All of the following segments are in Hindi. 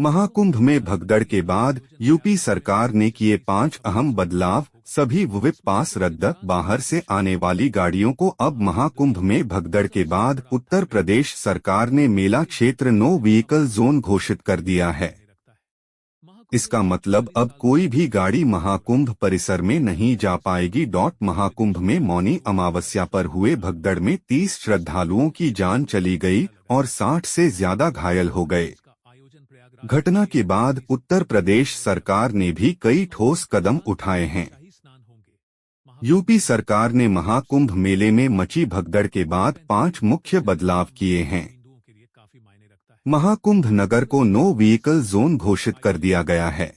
महाकुंभ में भगदड़ के बाद यूपी सरकार ने किए 5 अहम बदलाव। सभी विप पास रद्द। बाहर से आने वाली गाड़ियों को अब महाकुंभ में भगदड़ के बाद उत्तर प्रदेश सरकार ने मेला क्षेत्र नो व्हीकल जोन घोषित कर दिया है। इसका मतलब अब कोई भी गाड़ी महाकुंभ परिसर में नहीं जा पाएगी। महाकुंभ में मौनी अमावस्या पर हुए भगदड़ में 30 श्रद्धालुओं की जान चली गई और 60 से ज्यादा घायल हो गए। घटना के बाद उत्तर प्रदेश सरकार ने भी कई ठोस कदम उठाए हैं। यूपी सरकार ने महाकुंभ मेले में मची भगदड़ के बाद 5 मुख्य बदलाव किए हैं। महाकुंभ नगर को नो व्हीकल जोन घोषित कर दिया गया है।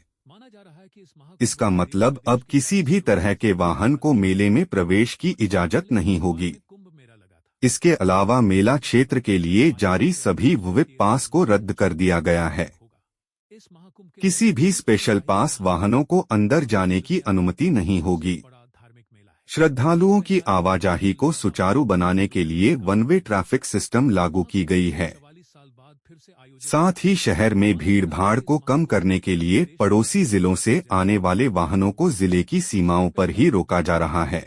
इसका मतलब अब किसी भी तरह के वाहन को मेले में प्रवेश की इजाजत नहीं होगी। इसके अलावा मेला क्षेत्र के लिए जारी सभी विप पास को रद्द कर दिया गया है। किसी भी स्पेशल पास वाहनों को अंदर जाने की अनुमति नहीं होगी। श्रद्धालुओं की आवाजाही को सुचारू बनाने के लिए वन वे ट्रैफिक सिस्टम लागू की गई है। साथ ही शहर में भीड़ भाड़ को कम करने के लिए पड़ोसी जिलों से आने वाले वाहनों को जिले की सीमाओं पर ही रोका जा रहा है।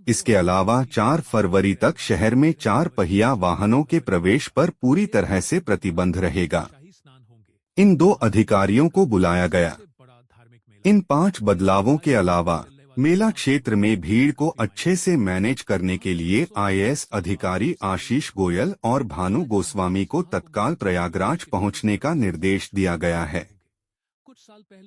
इसके अलावा 4 फरवरी तक शहर में 4 पहिया वाहनों के प्रवेश पर पूरी तरह से प्रतिबंध रहेगा। इन 2 अधिकारियों को बुलाया गया। इन 5 बदलावों के अलावा मेला क्षेत्र में भीड़ को अच्छे से मैनेज करने के लिए आईएएस अधिकारी आशीष गोयल और भानु गोस्वामी को तत्काल प्रयागराज पहुंचने का निर्देश दिया गया है।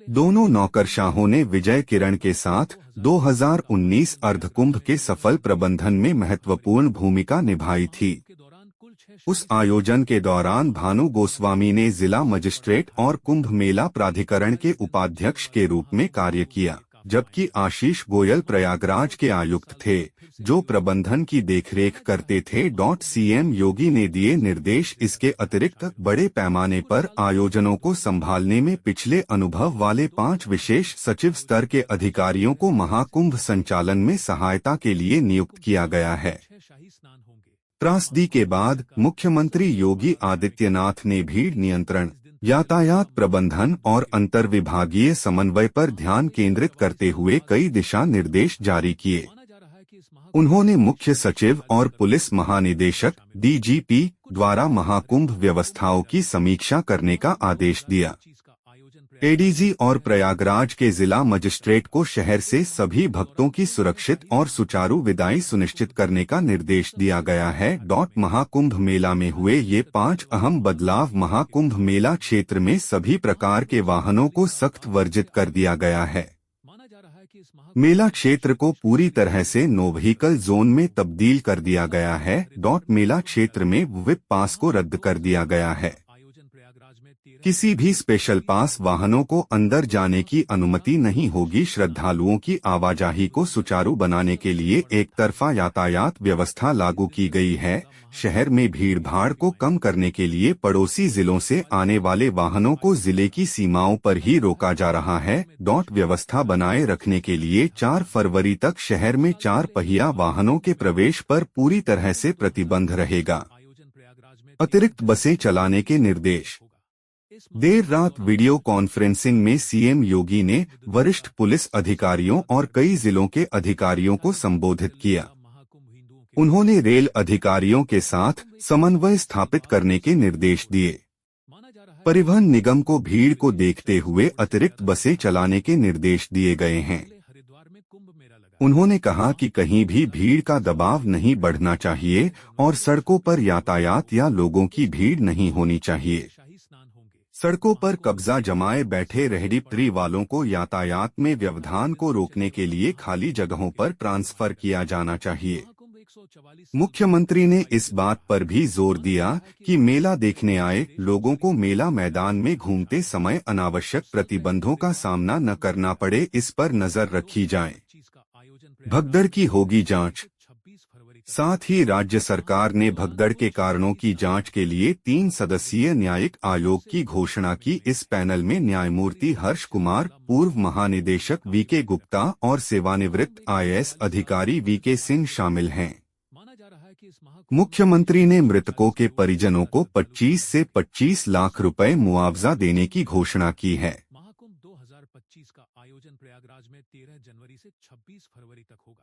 दोनों नौकरशाहों ने विजय किरण के साथ 2019 अर्धकुंभ के सफल प्रबंधन में महत्वपूर्ण भूमिका निभाई थी। उस आयोजन के दौरान भानु गोस्वामी ने जिला मजिस्ट्रेट और कुंभ मेला प्राधिकरण के उपाध्यक्ष के रूप में कार्य किया, जबकि आशीष गोयल प्रयागराज के आयुक्त थे, जो प्रबंधन की देखरेख करते थे। सीएम योगी ने दिए निर्देश। इसके अतिरिक्त बड़े पैमाने पर आयोजनों को संभालने में पिछले अनुभव वाले 5 विशेष सचिव स्तर के अधिकारियों को महाकुंभ संचालन में सहायता के लिए नियुक्त किया गया है। त्रासदी के बाद मुख्यमंत्री योगी आदित्यनाथ ने भीड़ नियंत्रण, यातायात प्रबंधन और अंतर्विभागीय समन्वय पर ध्यान केंद्रित करते हुए कई दिशा निर्देश जारी किए। उन्होंने मुख्य सचिव और पुलिस महानिदेशक डीजीपी द्वारा महाकुंभ व्यवस्थाओं की समीक्षा करने का आदेश दिया। एडीजी और प्रयागराज के जिला मजिस्ट्रेट को शहर से सभी भक्तों की सुरक्षित और सुचारू विदाई सुनिश्चित करने का निर्देश दिया गया है। महाकुंभ मेला में हुए ये 5 अहम बदलाव। महाकुंभ मेला क्षेत्र में सभी प्रकार के वाहनों को सख्त वर्जित कर दिया गया है। मेला क्षेत्र को पूरी तरह से नो व्हीकल जोन में तब्दील कर दिया गया है। मेला क्षेत्र में विप पास को रद्द कर दिया गया है। किसी भी स्पेशल पास वाहनों को अंदर जाने की अनुमति नहीं होगी। श्रद्धालुओं की आवाजाही को सुचारू बनाने के लिए एक तरफा यातायात व्यवस्था लागू की गई है। शहर में भीड़ भाड़ को कम करने के लिए पड़ोसी जिलों से आने वाले वाहनों को जिले की सीमाओं पर ही रोका जा रहा है। व्यवस्था बनाए रखने के लिए 4 फरवरी तक शहर में 4 पहिया वाहनों के प्रवेश पर पूरी तरह से प्रतिबंध रहेगा। अतिरिक्त बसें चलाने के निर्देश। देर रात वीडियो कॉन्फ्रेंसिंग में सीएम योगी ने वरिष्ठ पुलिस अधिकारियों और कई जिलों के अधिकारियों को संबोधित किया। उन्होंने रेल अधिकारियों के साथ समन्वय स्थापित करने के निर्देश दिए। परिवहन निगम को भीड़ को देखते हुए अतिरिक्त बसें चलाने के निर्देश दिए गए हैं। उन्होंने कहा कि कहीं भी भीड़ का दबाव नहीं बढ़ना चाहिए और सड़कों पर यातायात या लोगों की भीड़ नहीं होनी चाहिए। सड़कों पर कब्जा जमाए बैठे रेहड़ी पटरी वालों को यातायात में व्यवधान को रोकने के लिए खाली जगहों पर ट्रांसफर किया जाना चाहिए। मुख्यमंत्री ने इस बात पर भी जोर दिया कि मेला देखने आए लोगों को मेला मैदान में घूमते समय अनावश्यक प्रतिबंधों का सामना न करना पड़े, इस पर नजर रखी जाए। भगदड़ की होगी जांच। साथ ही राज्य सरकार ने भगदड़ के कारणों की जांच के लिए 3 सदस्यीय न्यायिक आयोग की घोषणा की। इस पैनल में न्यायमूर्ति हर्ष कुमार, पूर्व महानिदेशक वीके गुप्ता और सेवानिवृत्त आईएएस अधिकारी वीके सिंह शामिल हैं। मुख्यमंत्री ने मृतकों के परिजनों को 25 से 25 लाख रुपए मुआवजा देने की घोषणा की है। महाकुंभ 2025 का आयोजन प्रयागराज में 13 जनवरी से 26 फरवरी तक होगा।